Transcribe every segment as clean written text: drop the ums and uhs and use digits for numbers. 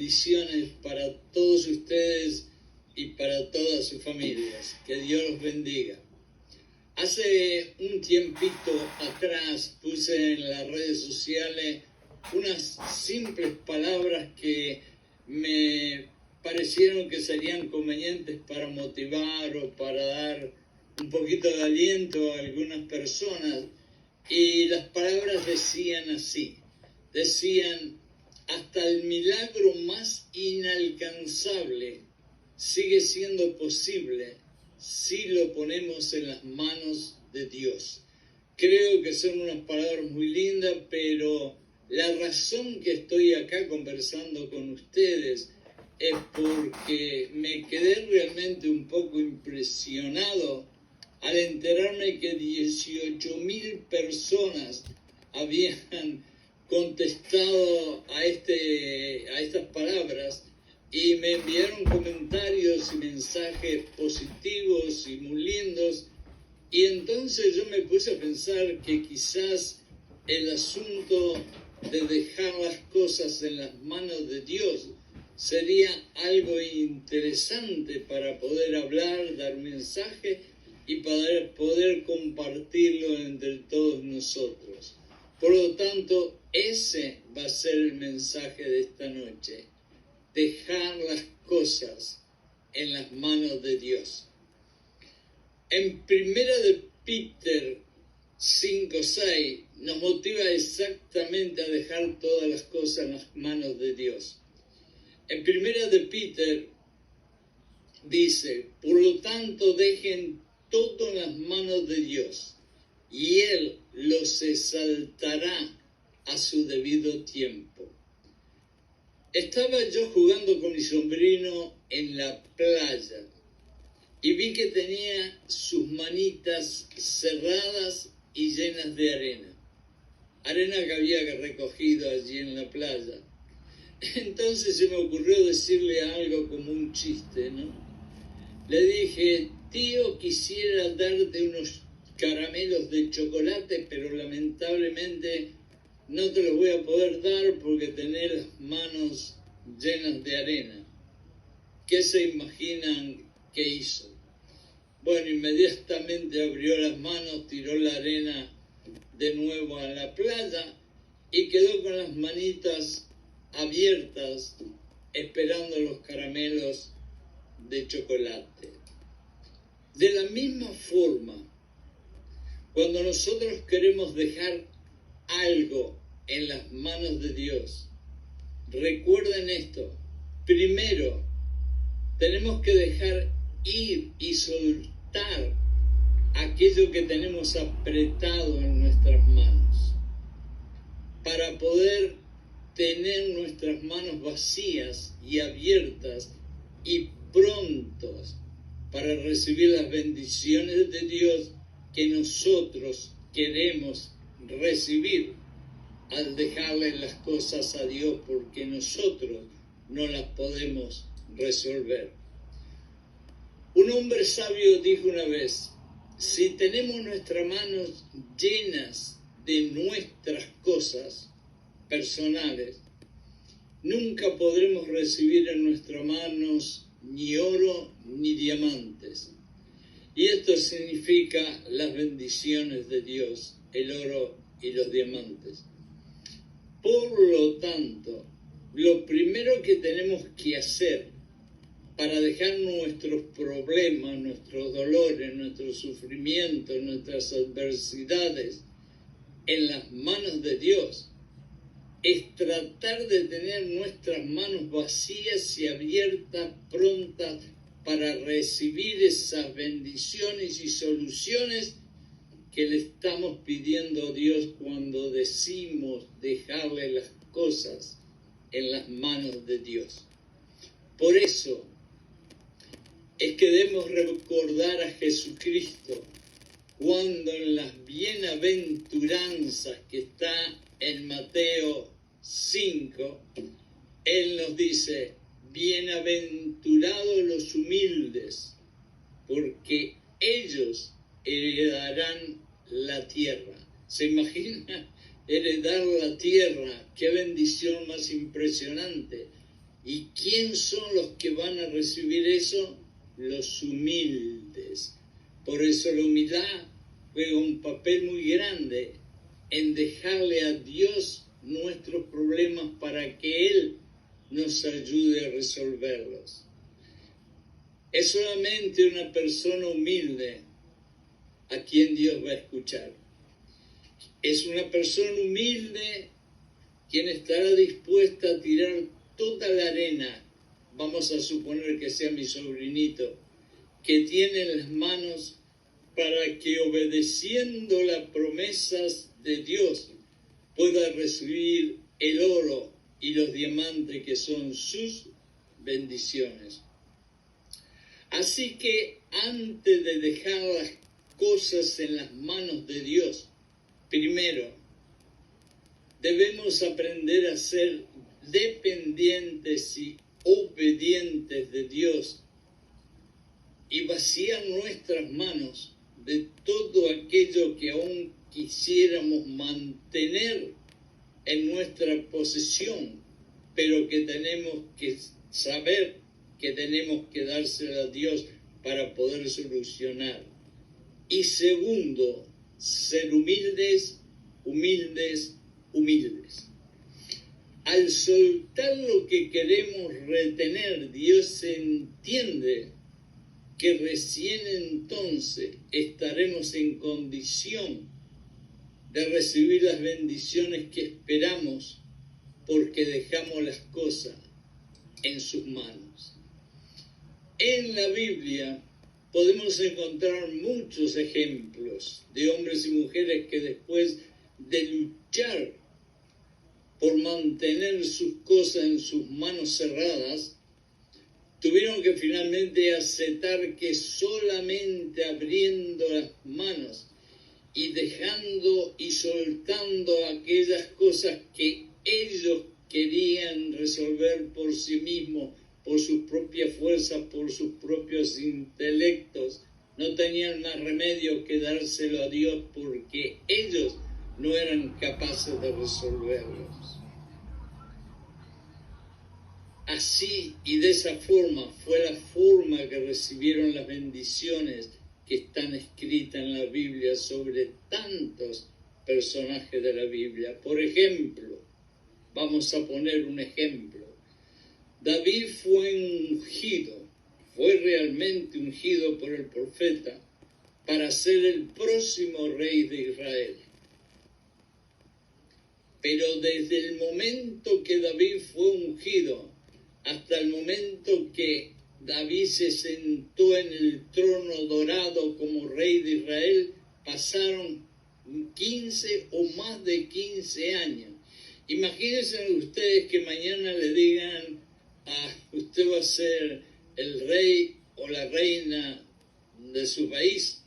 bendiciones para todos ustedes y para todas sus familias. Que Dios los bendiga. Hace un tiempito atrás puse en las redes sociales unas simples palabras que me parecieron que serían convenientes para motivar o para dar un poquito de aliento a algunas personas. Y las palabras decían así, decían: hasta el milagro más inalcanzable sigue siendo posible si lo ponemos en las manos de Dios. Creo que son unas palabras muy lindas, pero la razón que estoy acá conversando con ustedes es porque me quedé realmente un poco impresionado al enterarme que 18.000 personas habían contestado a estas palabras y me enviaron comentarios y mensajes positivos y muy lindos. Y entonces yo me puse a pensar que quizás el asunto de dejar las cosas en las manos de Dios sería algo interesante para poder hablar, dar mensaje y para poder compartirlo entre todos nosotros. Por lo tanto, ese va a ser el mensaje de esta noche: dejar las cosas en las manos de Dios. En Primera de Peter 5:6 nos motiva exactamente a dejar todas las cosas en las manos de Dios. En Primera de Peter dice: por lo tanto, dejen todo en las manos de Dios, y Él los exaltará a su debido tiempo. Estaba yo jugando con mi sobrino en la playa y vi que tenía sus manitas cerradas y llenas de arena. Arena que había recogido allí en la playa. Entonces se me ocurrió decirle algo como un chiste, ¿no? Le dije: tío, quisiera darte unos caramelos de chocolate, pero lamentablemente no te los voy a poder dar porque tenés las manos llenas de arena. ¿Qué se imaginan que hizo? Bueno, inmediatamente abrió las manos, tiró la arena de nuevo a la playa y quedó con las manitas abiertas esperando los caramelos de chocolate. De la misma forma, cuando nosotros queremos dejar algo en las manos de Dios, recuerden esto: primero, tenemos que dejar ir y soltar aquello que tenemos apretado en nuestras manos, para poder tener nuestras manos vacías y abiertas y prontos para recibir las bendiciones de Dios que nosotros queremos recibir al dejarle las cosas a Dios, porque nosotros no las podemos resolver. Un hombre sabio dijo una vez: si tenemos nuestras manos llenas de nuestras cosas personales, nunca podremos recibir en nuestras manos ni oro ni diamantes. Y esto significa las bendiciones de Dios, el oro y los diamantes. Por lo tanto, lo primero que tenemos que hacer para dejar nuestros problemas, nuestros dolores, nuestros sufrimientos, nuestras adversidades en las manos de Dios es tratar de tener nuestras manos vacías y abiertas, prontas para recibir esas bendiciones y soluciones que le estamos pidiendo a Dios cuando decimos dejarle las cosas en las manos de Dios. Por eso es que debemos recordar a Jesucristo cuando en las bienaventuranzas que está en Mateo 5, Él nos dice: bienaventurados los humildes, porque ellos heredarán la tierra. ¿Se imagina heredar la tierra? ¡Qué bendición más impresionante! ¿Y quién son los que van a recibir eso? Los humildes. Por eso la humildad juega un papel muy grande en dejarle a Dios nuestros problemas para que Él nos ayude a resolverlos. Es solamente una persona humilde a quien Dios va a escuchar. Es una persona humilde quien estará dispuesta a tirar toda la arena, vamos a suponer que sea mi sobrinito, que tiene en las manos para que obedeciendo las promesas de Dios pueda recibir el oro y los diamantes que son sus bendiciones. Así que antes de dejar las cosas en las manos de Dios, primero debemos aprender a ser dependientes y obedientes de Dios y vaciar nuestras manos de todo aquello que aún quisiéramos mantener en nuestra posesión, pero que tenemos que saber que tenemos que dársela a Dios para poder solucionar. Y segundo, ser humildes. Al soltar lo que queremos retener, Dios entiende que recién entonces estaremos en condición de recibir las bendiciones que esperamos porque dejamos las cosas en sus manos. En la Biblia podemos encontrar muchos ejemplos de hombres y mujeres que después de luchar por mantener sus cosas en sus manos cerradas, tuvieron que finalmente aceptar que solamente abriendo las manos y dejando y soltando aquellas cosas que ellos querían resolver por sí mismos, por sus propias fuerzas, por sus propios intelectos, no tenían más remedio que dárselo a Dios porque ellos no eran capaces de resolverlos. Así y de esa forma fue la forma que recibieron las bendiciones que están escritas en la Biblia sobre tantos personajes de la Biblia. Por ejemplo, vamos a poner un ejemplo. David fue realmente ungido por el profeta para ser el próximo rey de Israel. Pero desde el momento que David fue ungido hasta el momento que David se sentó en el trono dorado como rey de Israel, pasaron 15 o más de 15 años. Imagínense ustedes que mañana le digan, usted va a ser el rey o la reina de su país,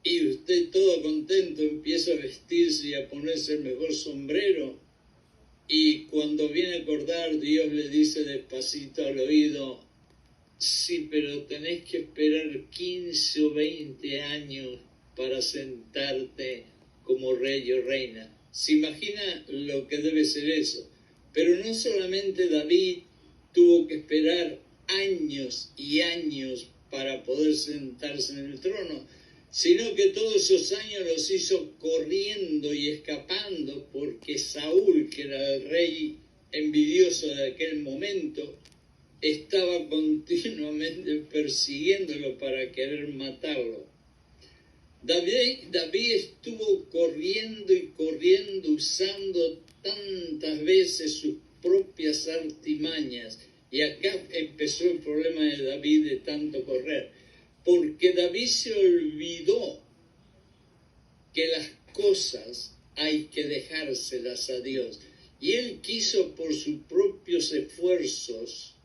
y usted todo contento empieza a vestirse y a ponerse el mejor sombrero, y cuando viene a acordar, Dios le dice despacito al oído, sí, pero tenés que esperar 15 o 20 años para sentarte como rey o reina. ¿Se imagina lo que debe ser eso? Pero no solamente David tuvo que esperar años y años para poder sentarse en el trono, sino que todos esos años los hizo corriendo y escapando porque Saúl, que era el rey envidioso de aquel momento, estaba continuamente persiguiéndolo para querer matarlo. David estuvo corriendo y corriendo, usando tantas veces sus propias artimañas. Y acá empezó el problema de David de tanto correr. Porque David se olvidó que las cosas hay que dejárselas a Dios. Y él quiso por sus propios esfuerzos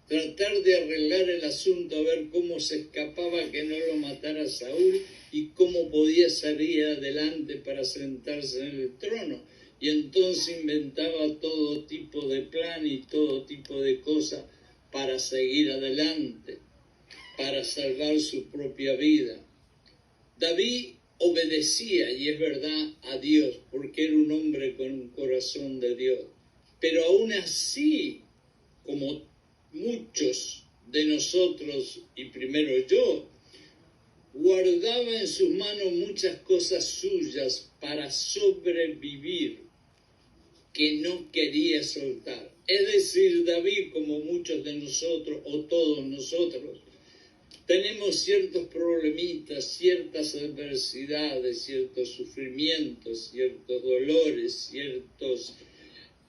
tratar de arreglar el asunto, a ver cómo se escapaba que no lo matara Saúl y cómo podía salir adelante para sentarse en el trono. Y entonces inventaba todo tipo de plan y todo tipo de cosas para seguir adelante, para salvar su propia vida. David obedecía, y es verdad, a Dios, porque era un hombre con un corazón de Dios. Pero aún así como muchos de nosotros, y primero yo, guardaba en sus manos muchas cosas suyas para sobrevivir, que no quería soltar. Es decir, David, como muchos de nosotros, o todos nosotros, tenemos ciertos problemitas, ciertas adversidades, ciertos sufrimientos, ciertos dolores, ciertas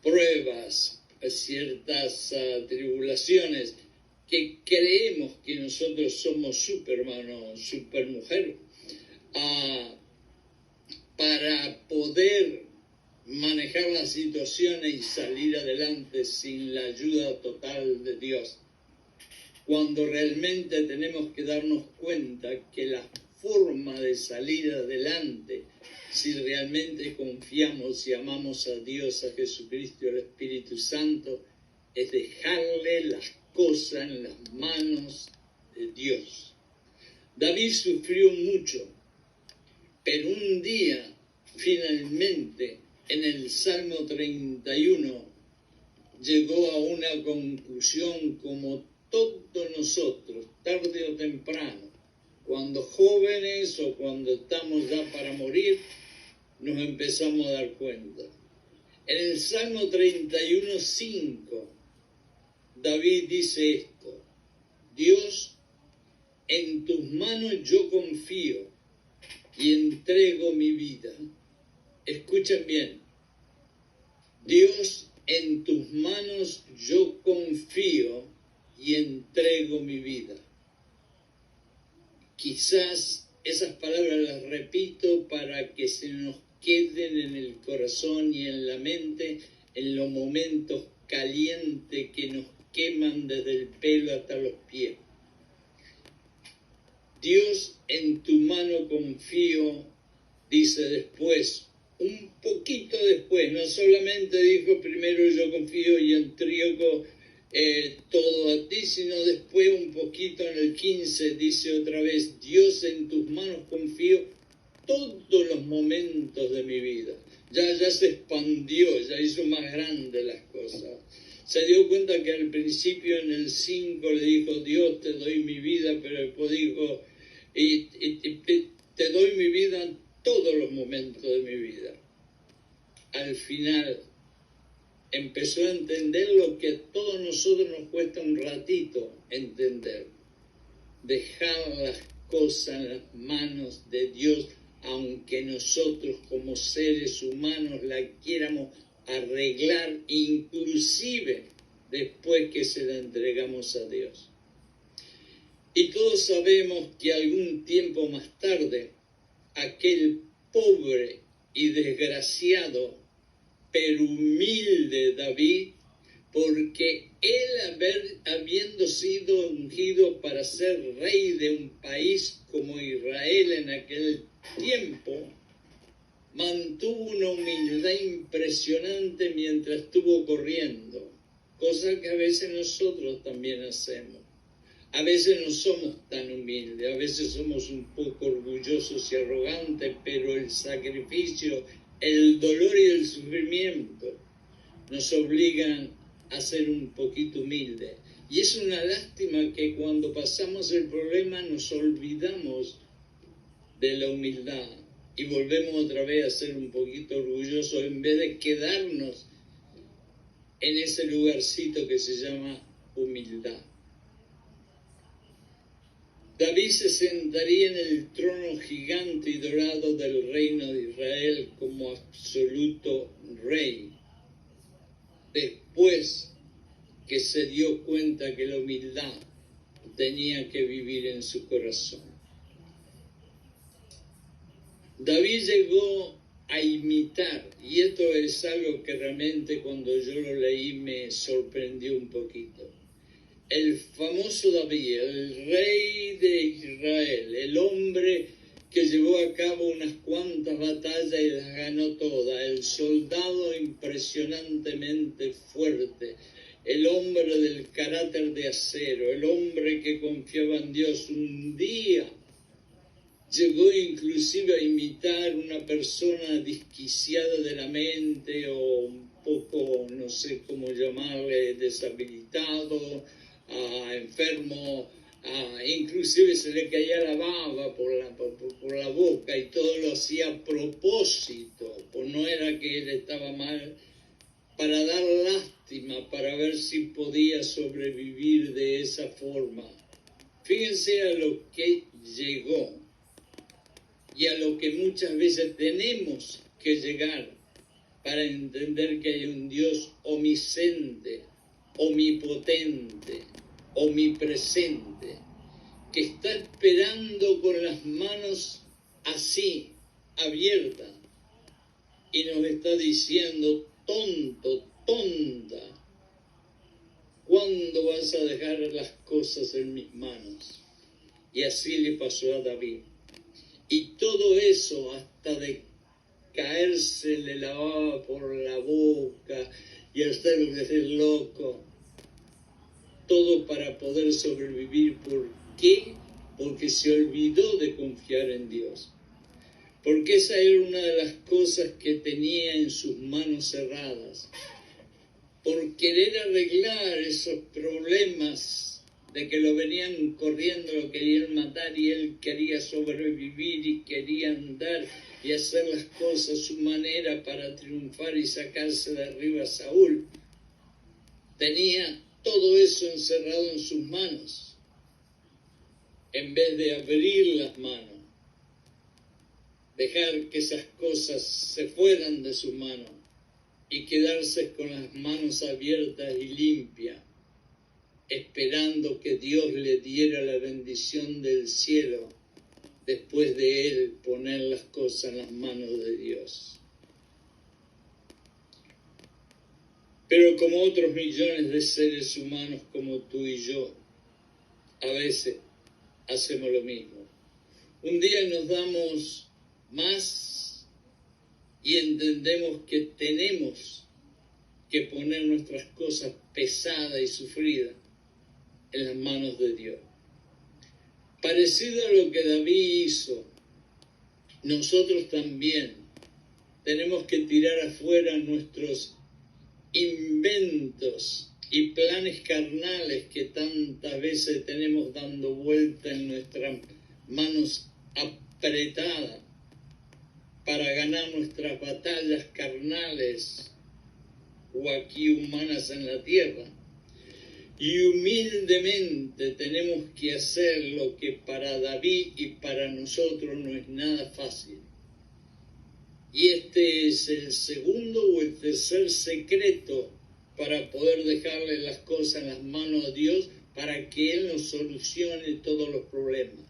pruebas, ciertas tribulaciones, que creemos que nosotros somos Superman o Supermujer, para poder manejar las situaciones y salir adelante sin la ayuda total de Dios. Cuando realmente tenemos que darnos cuenta que la forma de salir adelante, si realmente confiamos y amamos a Dios, a Jesucristo y al Espíritu Santo, es dejarle las cosas en las manos de Dios. David sufrió mucho, pero un día, finalmente, en el Salmo 31, llegó a una conclusión como todos nosotros, tarde o temprano, cuando jóvenes o cuando estamos ya para morir, nos empezamos a dar cuenta. En el Salmo 31:5, David dice esto: Dios, en tus manos yo confío y entrego mi vida. Escuchen bien. Dios, en tus manos yo confío y entrego mi vida. Quizás esas palabras las repito para que se nos queden en el corazón y en la mente en los momentos calientes que nos queman desde el pelo hasta los pies. Dios, en tu mano confío, dice después, un poquito después, no solamente dijo primero yo confío y entrego todo a ti, sino después un poquito en el 15 dice otra vez, Dios, en tus manos confío todos los momentos de mi vida. Ya se expandió, ya hizo más grandes las cosas. Se dio cuenta que al principio en el 5 le dijo, Dios, te doy mi vida, pero después dijo, te doy mi vida en todos los momentos de mi vida. Al final empezó a entender lo que a todos nosotros nos cuesta un ratito entender. Dejar las cosas en las manos de Dios, aunque nosotros como seres humanos la quieramos arreglar, inclusive después que se la entregamos a Dios. Y todos sabemos que algún tiempo más tarde, aquel pobre y desgraciado, pero humilde David, porque él habiendo sido ungido para ser rey de un país como Israel en aquel tiempo, mantuvo una humildad impresionante mientras estuvo corriendo, cosa que a veces nosotros también hacemos. A veces no somos tan humildes, a veces somos un poco orgullosos y arrogantes, pero el sacrificio, el dolor y el sufrimiento nos obligan a ser un poquito humildes. Y es una lástima que cuando pasamos el problema nos olvidamos de la humildad y volvemos otra vez a ser un poquito orgullosos en vez de quedarnos en ese lugarcito que se llama humildad. David se sentaría en el trono gigante y dorado del reino de Israel como absoluto rey, después que se dio cuenta que la humildad tenía que vivir en su corazón. David llegó a imitar, y esto es algo que realmente cuando yo lo leí me sorprendió un poquito. El famoso David, el rey de Israel, el hombre que llevó a cabo unas cuantas batallas y las ganó todas, el soldado impresionantemente fuerte, el hombre del carácter de acero, el hombre que confiaba en Dios, un día llegó inclusive a imitar una persona desquiciada de la mente o un poco, no sé cómo llamarle, deshabilitada, debilitado, enfermo, inclusive se le caía la baba por la boca y todo lo hacía a propósito, pues no era que él estaba mal, para dar lástima, para ver si podía sobrevivir de esa forma. Fíjense a lo que llegó y a lo que muchas veces tenemos que llegar para entender que hay un Dios omnisciente, omnipotente, omnipresente, que está esperando con las manos así, abiertas, y nos está diciendo: tonto, tonta, ¿cuándo vas a dejar las cosas en mis manos? Y así le pasó a David. Y todo eso, hasta de caerse le lavaba por la boca y hacerle loco, todo para poder sobrevivir. ¿Por qué? Porque se olvidó de confiar en Dios. Porque esa era una de las cosas que tenía en sus manos cerradas. Por querer arreglar esos problemas de que lo venían corriendo, lo querían matar y él quería sobrevivir y quería andar y hacer las cosas a su manera para triunfar y sacarse de arriba a Saúl. Tenía todo eso encerrado en sus manos, en vez de abrir las manos, dejar que esas cosas se fueran de sus manos y quedarse con las manos abiertas y limpias, esperando que Dios le diera la bendición del cielo después de él poner las cosas en las manos de Dios. Pero como otros millones de seres humanos como tú y yo, a veces hacemos lo mismo. Un día nos damos más y entendemos que tenemos que poner nuestras cosas pesadas y sufridas en las manos de Dios. Parecido a lo que David hizo, nosotros también tenemos que tirar afuera nuestros inventos y planes carnales que tantas veces tenemos dando vuelta en nuestras manos apretadas para ganar nuestras batallas carnales o aquí humanas en la tierra. Y humildemente tenemos que hacer lo que para David y para nosotros no es nada fácil. Y este es el segundo o el tercer secreto para poder dejarle las cosas en las manos a Dios para que Él nos solucione todos los problemas.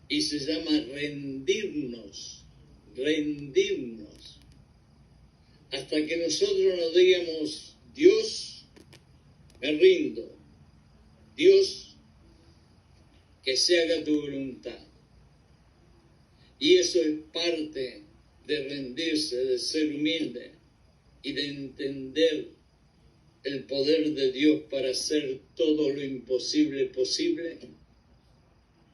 Y se llama rendirnos, rendirnos. Hasta que nosotros nos digamos: Dios, me rindo. Dios, que se haga tu voluntad. Y eso es parte de rendirse, de ser humilde y de entender el poder de Dios para hacer todo lo imposible posible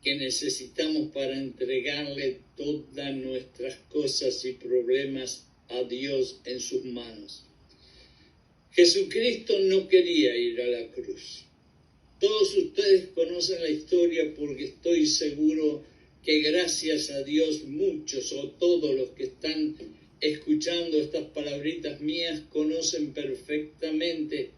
que necesitamos para entregarle todas nuestras cosas y problemas a Dios en sus manos. Jesucristo no quería ir a la cruz. Todos ustedes conocen la historia porque estoy seguro que gracias a Dios muchos o todos los que están escuchando estas palabritas mías conocen perfectamente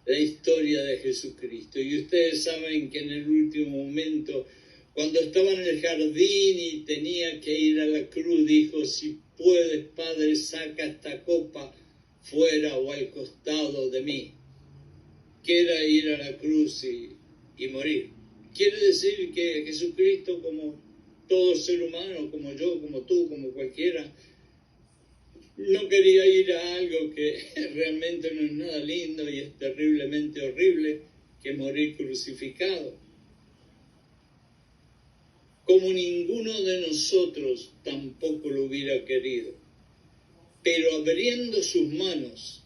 la historia de Jesucristo. Y ustedes saben que en el último momento, cuando estaba en el jardín y tenía que ir a la cruz, dijo: si puedes, Padre, saca esta copa fuera o al costado de mí. Que era ir a la cruz y morir. Quiere decir que Jesucristo, como todo ser humano, como yo, como tú, como cualquiera, no quería ir a algo que realmente no es nada lindo y es terriblemente horrible, que morir crucificado. Como ninguno de nosotros tampoco lo hubiera querido. Pero abriendo sus manos,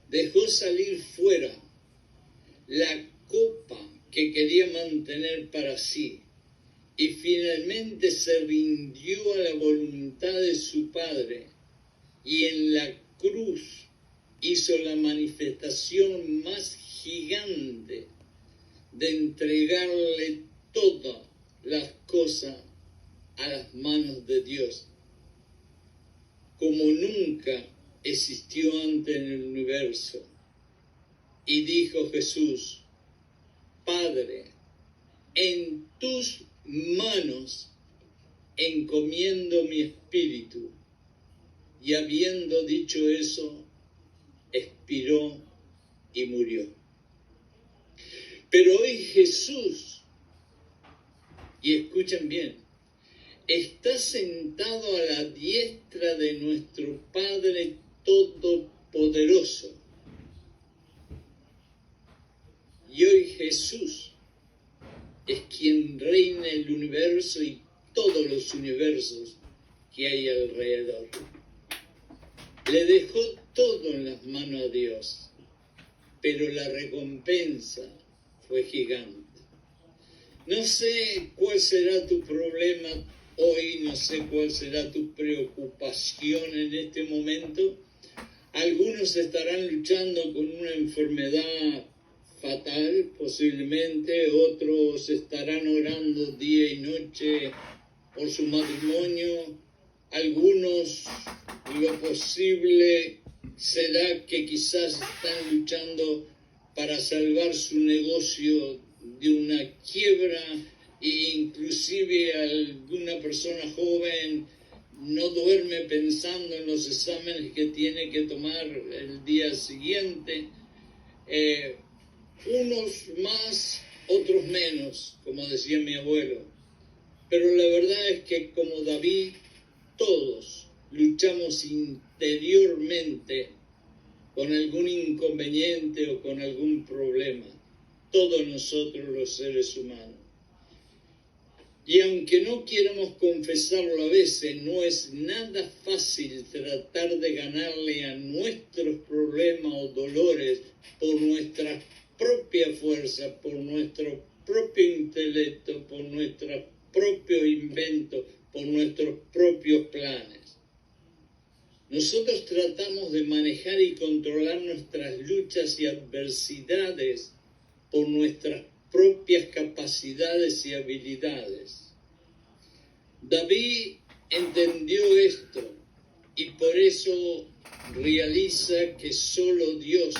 dejó salir fuera la copa que quería mantener para sí y finalmente se rindió a la voluntad de su Padre y en la cruz hizo la manifestación más gigante de entregarle todas las cosas a las manos de Dios, como nunca existió antes en el universo. Y dijo Jesús: Padre, en tus manos encomiendo mi espíritu. Y habiendo dicho eso, expiró y murió. Pero hoy Jesús, y escuchen bien, está sentado a la diestra de nuestro Padre Todopoderoso. Y hoy Jesús es quien reina el universo y todos los universos que hay alrededor. Le dejó todo en las manos a Dios, pero la recompensa fue gigante. No sé cuál será tu problema hoy, no sé cuál será tu preocupación en este momento. Algunos estarán luchando con una enfermedad fatal, posiblemente, otros estarán orando día y noche por su matrimonio, algunos lo posible será que quizás están luchando para salvar su negocio de una quiebra, e inclusive alguna persona joven no duerme pensando en los exámenes que tiene que tomar el día siguiente. Unos más, otros menos, como decía mi abuelo. Pero la verdad es que como David, todos luchamos interiormente con algún inconveniente o con algún problema. Todos nosotros los seres humanos. Y aunque no quieramos confesarlo a veces, no es nada fácil tratar de ganarle a nuestros problemas o dolores por nuestra propia fuerza, por nuestro propio intelecto, por nuestro propio invento, por nuestros propios planes. Nosotros tratamos de manejar y controlar nuestras luchas y adversidades por nuestras propias capacidades y habilidades. David entendió esto y por eso realiza que solo Dios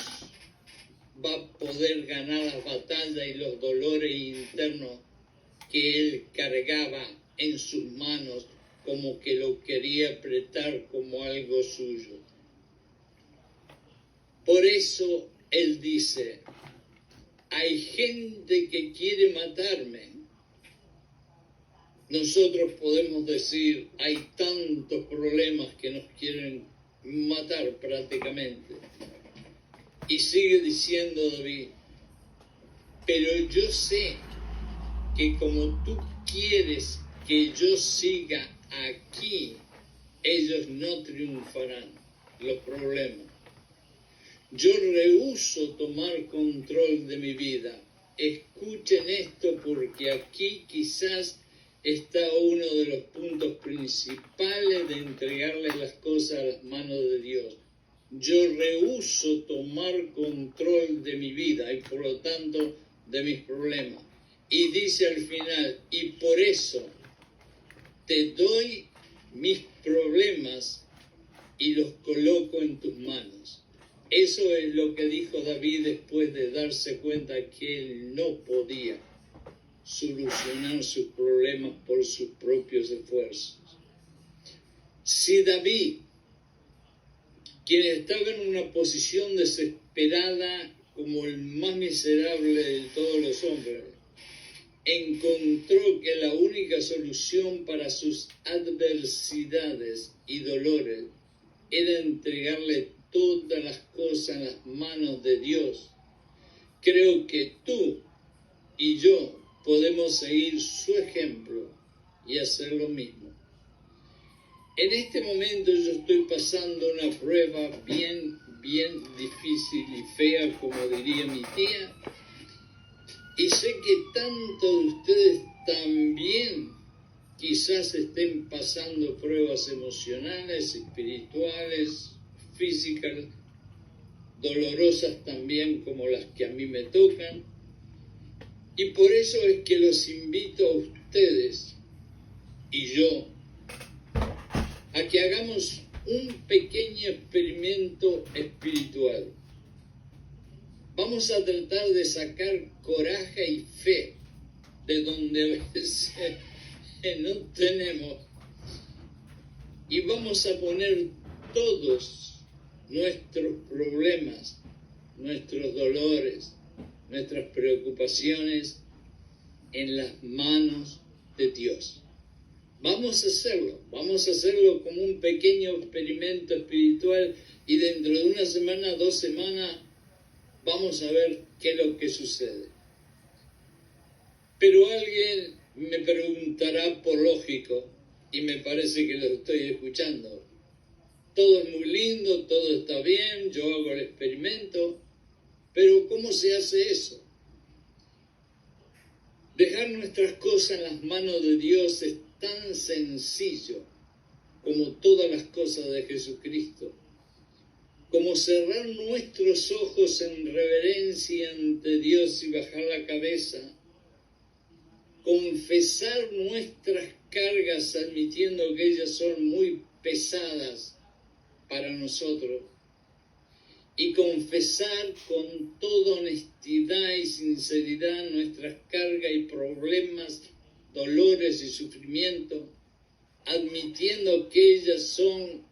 va a poder ganar las batallas y los dolores internos que él cargaba en sus manos, como que lo quería apretar como algo suyo. Por eso él dice: hay gente que quiere matarme. Nosotros podemos decir: hay tantos problemas que nos quieren matar prácticamente. Y sigue diciendo David: pero yo sé que como tú quieres que yo siga aquí, ellos no triunfarán los problemas. Yo rehúso tomar control de mi vida. Escuchen esto, porque aquí quizás está uno de los puntos principales de entregarle las cosas a las manos de Dios. Yo rehúso tomar control de mi vida y por lo tanto de mis problemas. Y dice al final: y por eso te doy mis problemas y los coloco en tus manos. Eso es lo que dijo David después de darse cuenta que él no podía solucionar sus problemas por sus propios esfuerzos. Si David, quien estaba en una posición desesperada como el más miserable de todos los hombres, encontró que la única solución para sus adversidades y dolores era entregarle todas las cosas en las manos de Dios, creo que tú y yo podemos seguir su ejemplo y hacer lo mismo. En este momento yo estoy pasando una prueba bien difícil y fea, como diría mi tía, y sé que tanto de ustedes también quizás estén pasando pruebas emocionales, espirituales, físicas, dolorosas también como las que a mí me tocan. Y por eso es que los invito a ustedes y yo a que hagamos un pequeño experimento espiritual. Vamos a tratar de sacar coraje y fe de donde a veces no tenemos. Y vamos a poner todos nuestros problemas, nuestros dolores, nuestras preocupaciones en las manos de Dios. Vamos a hacerlo como un pequeño experimento espiritual y dentro de una semana, 2 semanas, vamos a ver qué es lo que sucede. Pero alguien me preguntará por lógico, y me parece que lo estoy escuchando. Todo es muy lindo, todo está bien, yo hago el experimento, pero ¿cómo se hace eso? Dejar nuestras cosas en las manos de Dios es tan sencillo como todas las cosas de Jesucristo, como cerrar nuestros ojos en reverencia ante Dios y bajar la cabeza, confesar nuestras cargas admitiendo que ellas son muy pesadas para nosotros y confesar con toda honestidad y sinceridad nuestras cargas y problemas, dolores y sufrimientos, admitiendo que ellas son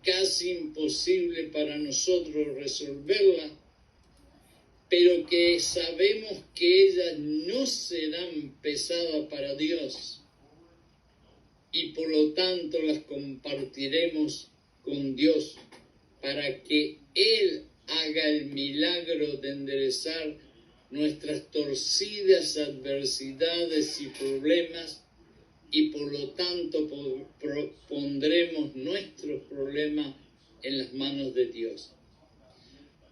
casi imposibles para nosotros resolverlas, pero que sabemos que ellas no serán pesadas para Dios y por lo tanto las compartiremos con Dios para que Él haga el milagro de enderezar nuestras torcidas adversidades y problemas y por lo tanto pondremos nuestros problemas en las manos de Dios.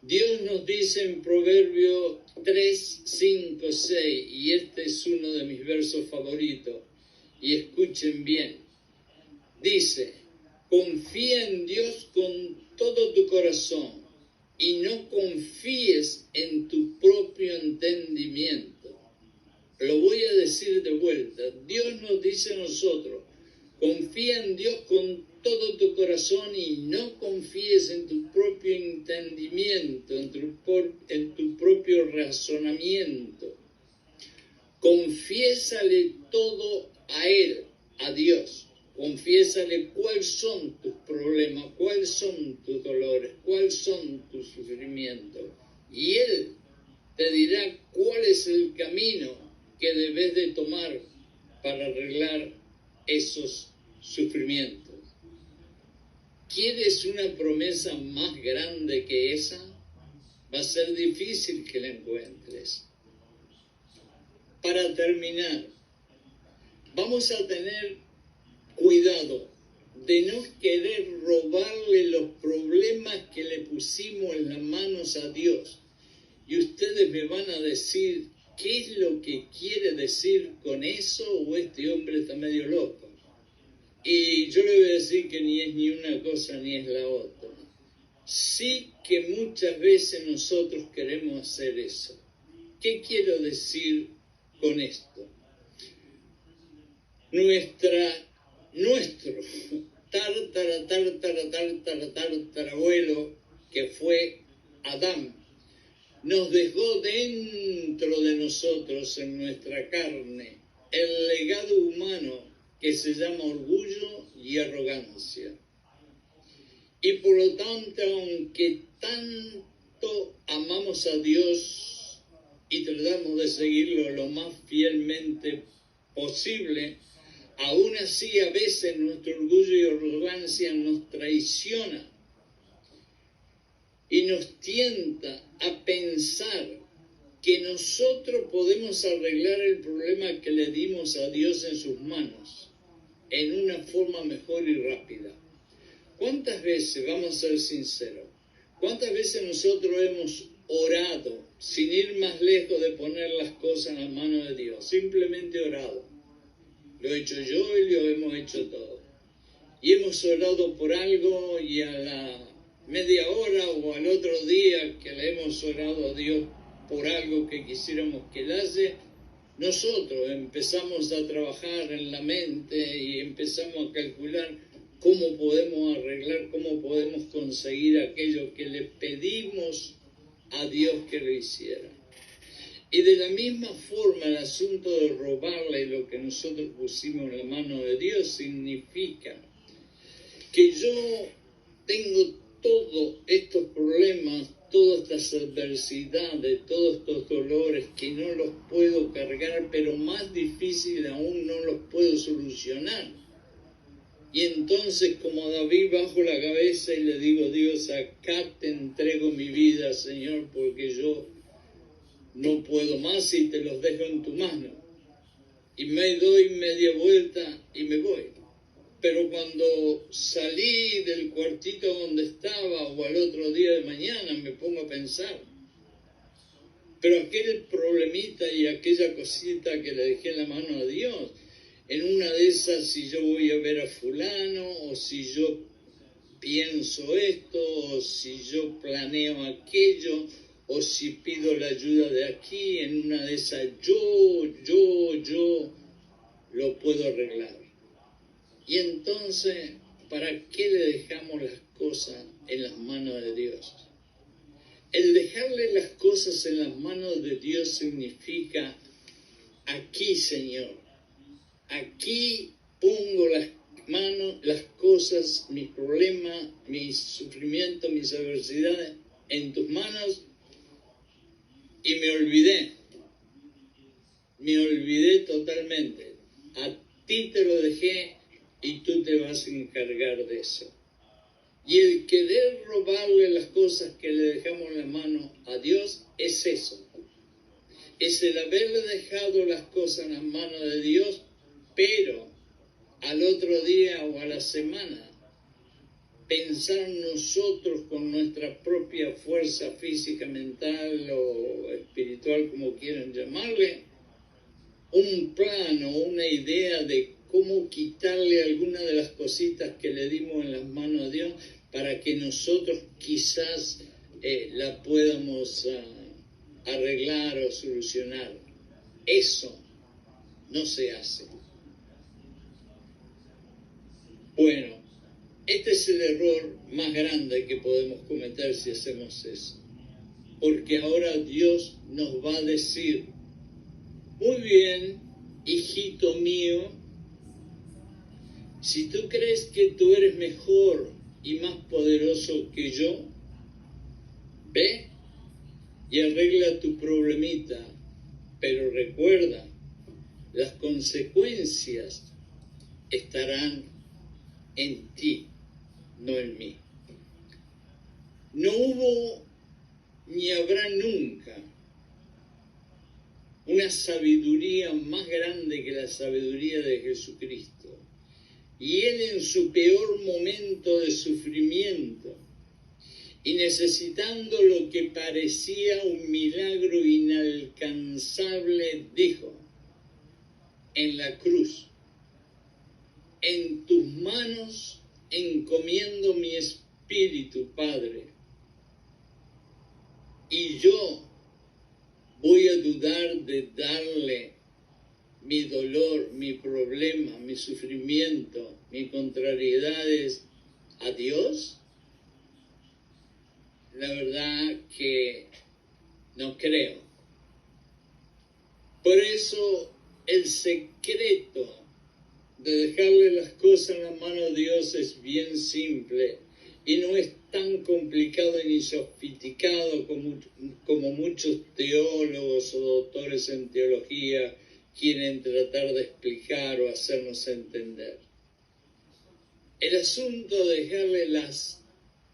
Dios nos dice en Proverbios 3, 5, 6, y este es uno de mis versos favoritos, y escuchen bien, dice, confía en Dios con todo tu corazón y no confíes en tu propio entendimiento. Lo voy a decir de vuelta, Dios nos dice a nosotros, confía en Dios con todo tu corazón y no confíes en tu propio entendimiento, en tu propio razonamiento. Confiésale todo a Él, a Dios. Confiésale cuáles son tus problemas, cuáles son tus dolores, cuáles son tus sufrimientos. Y Él te dirá cuál es el camino que debes de tomar para arreglar esos sufrimientos. ¿Quieres una promesa más grande que esa? Va a ser difícil que la encuentres. Para terminar, vamos a tener cuidado de no querer robarle los problemas que le pusimos en las manos a Dios. Y ustedes me van a decir, ¿qué es lo que quiere decir con eso? ¿O este hombre está medio loco? Y yo le voy a decir que ni es ni una cosa ni es la otra. Sí que muchas veces nosotros queremos hacer eso. ¿Qué quiero decir con esto? Nuestro tatarabuelo, que fue Adán, nos dejó dentro de nosotros, en nuestra carne, el legado humano que se llama orgullo y arrogancia. Y por lo tanto, aunque tanto amamos a Dios y tratamos de seguirlo lo más fielmente posible, aún así a veces nuestro orgullo y arrogancia nos traiciona y nos tienta a pensar que nosotros podemos arreglar el problema que le dimos a Dios en sus manos en una forma mejor y rápida. ¿Cuántas veces, vamos a ser sinceros, cuántas veces nosotros hemos orado sin ir más lejos de poner las cosas en las manos de Dios? Simplemente orado. Lo he hecho yo y lo hemos hecho todos. Y hemos orado por algo y a la media hora o al otro día que le hemos orado a Dios por algo que quisiéramos que Él hace, nosotros empezamos a trabajar en la mente y empezamos a calcular cómo podemos arreglar, cómo podemos conseguir aquello que le pedimos a Dios que lo hiciera. Y de la misma forma el asunto de robarle lo que nosotros pusimos en la mano de Dios significa que yo tengo todos estos problemas, todas estas adversidades, todos estos dolores que no los puedo cargar, pero más difícil aún no los puedo solucionar. Y entonces, como David, bajo la cabeza y le digo: Dios, acá te entrego mi vida, Señor, porque yo no puedo más y te los dejo en tu mano. Y me doy media vuelta y me voy. Pero cuando salí del cuartito donde estaba o al otro día de mañana me pongo a pensar, pero aquel problemita y aquella cosita que le dejé en la mano a Dios, en una de esas, si yo voy a ver a fulano, o si yo pienso esto, o si yo planeo aquello, o si pido la ayuda de aquí, en una de esas yo lo puedo arreglar. Y entonces, ¿para qué le dejamos las cosas en las manos de Dios? El dejarle las cosas en las manos de Dios significa: aquí, Señor, aquí pongo las manos, las cosas, mis problemas, mis sufrimientos, mis adversidades en tus manos, y me olvidé totalmente. A ti te lo dejé y tú te vas a encargar de eso. Y el querer robarle las cosas que le dejamos en la mano a Dios es eso. Es el haberle dejado las cosas en las manos de Dios, pero al otro día o a la semana pensar nosotros con nuestra propia fuerza física, mental o espiritual, como quieran llamarle, un plan o una idea de cómo quitarle alguna de las cositas que le dimos en las manos a Dios para que nosotros quizás la podamos arreglar o solucionar. Eso no se hace. Bueno, este es el error más grande que podemos cometer si hacemos eso. Porque ahora Dios nos va a decir: muy bien, hijito mío, si tú crees que tú eres mejor y más poderoso que yo, ve y arregla tu problemita, pero recuerda, las consecuencias estarán en ti, no en mí. No hubo ni habrá nunca una sabiduría más grande que la sabiduría de Jesucristo. Y Él, en su peor momento de sufrimiento y necesitando lo que parecía un milagro inalcanzable, dijo en la cruz: en tus manos encomiendo mi espíritu, Padre, y yo voy a dudar de darle mi dolor, mi problema, mi sufrimiento, mis contrariedades a Dios. La verdad que no creo. Por eso el secreto de dejarle las cosas en la mano de Dios es bien simple y no es tan complicado ni sofisticado como muchos teólogos o doctores en teología quieren tratar de explicar o hacernos entender. El asunto de dejarle las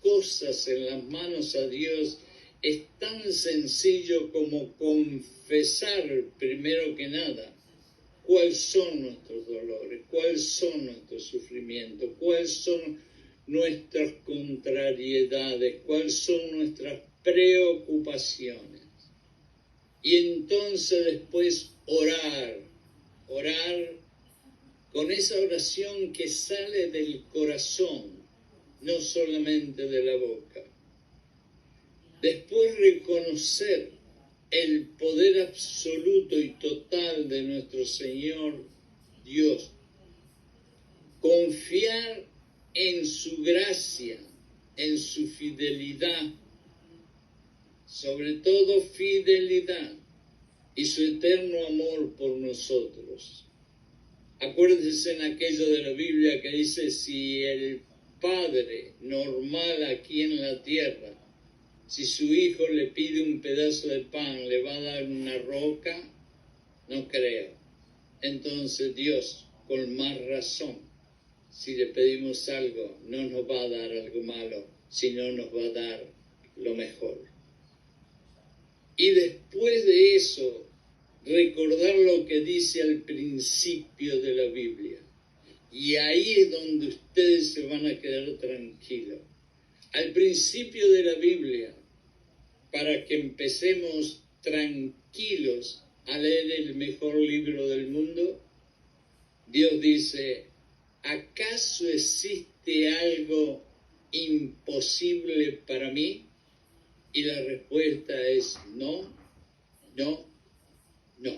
cosas en las manos a Dios es tan sencillo como confesar, primero que nada, cuáles son nuestros dolores, cuáles son nuestros sufrimientos, cuáles son nuestras contrariedades, cuáles son nuestras preocupaciones. Y entonces después orar con esa oración que sale del corazón, no solamente de la boca. Después reconocer el poder absoluto y total de nuestro Señor Dios. Confiar en su gracia, en su fidelidad, sobre todo fidelidad y su eterno amor por nosotros. Acuérdense en aquello de la Biblia que dice, si el Padre normal aquí en la tierra, si su hijo le pide un pedazo de pan, ¿le va a dar una roca? No creo. Entonces Dios, con más razón, si le pedimos algo, no nos va a dar algo malo, sino nos va a dar lo mejor. Y después de eso, recordar lo que dice al principio de la Biblia. Y ahí es donde ustedes se van a quedar tranquilos. Al principio de la Biblia, para que empecemos tranquilos a leer el mejor libro del mundo, Dios dice, ¿acaso existe algo imposible para mí? Y la respuesta es no, no, no.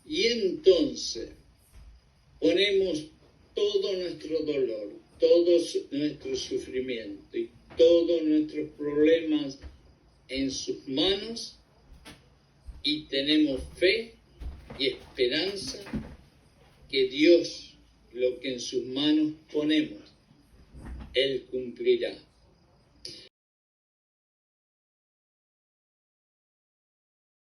Y entonces ponemos todo nuestro dolor, todo nuestro sufrimiento y todos nuestros problemas en sus manos y tenemos fe y esperanza que Dios, lo que en sus manos ponemos, Él cumplirá.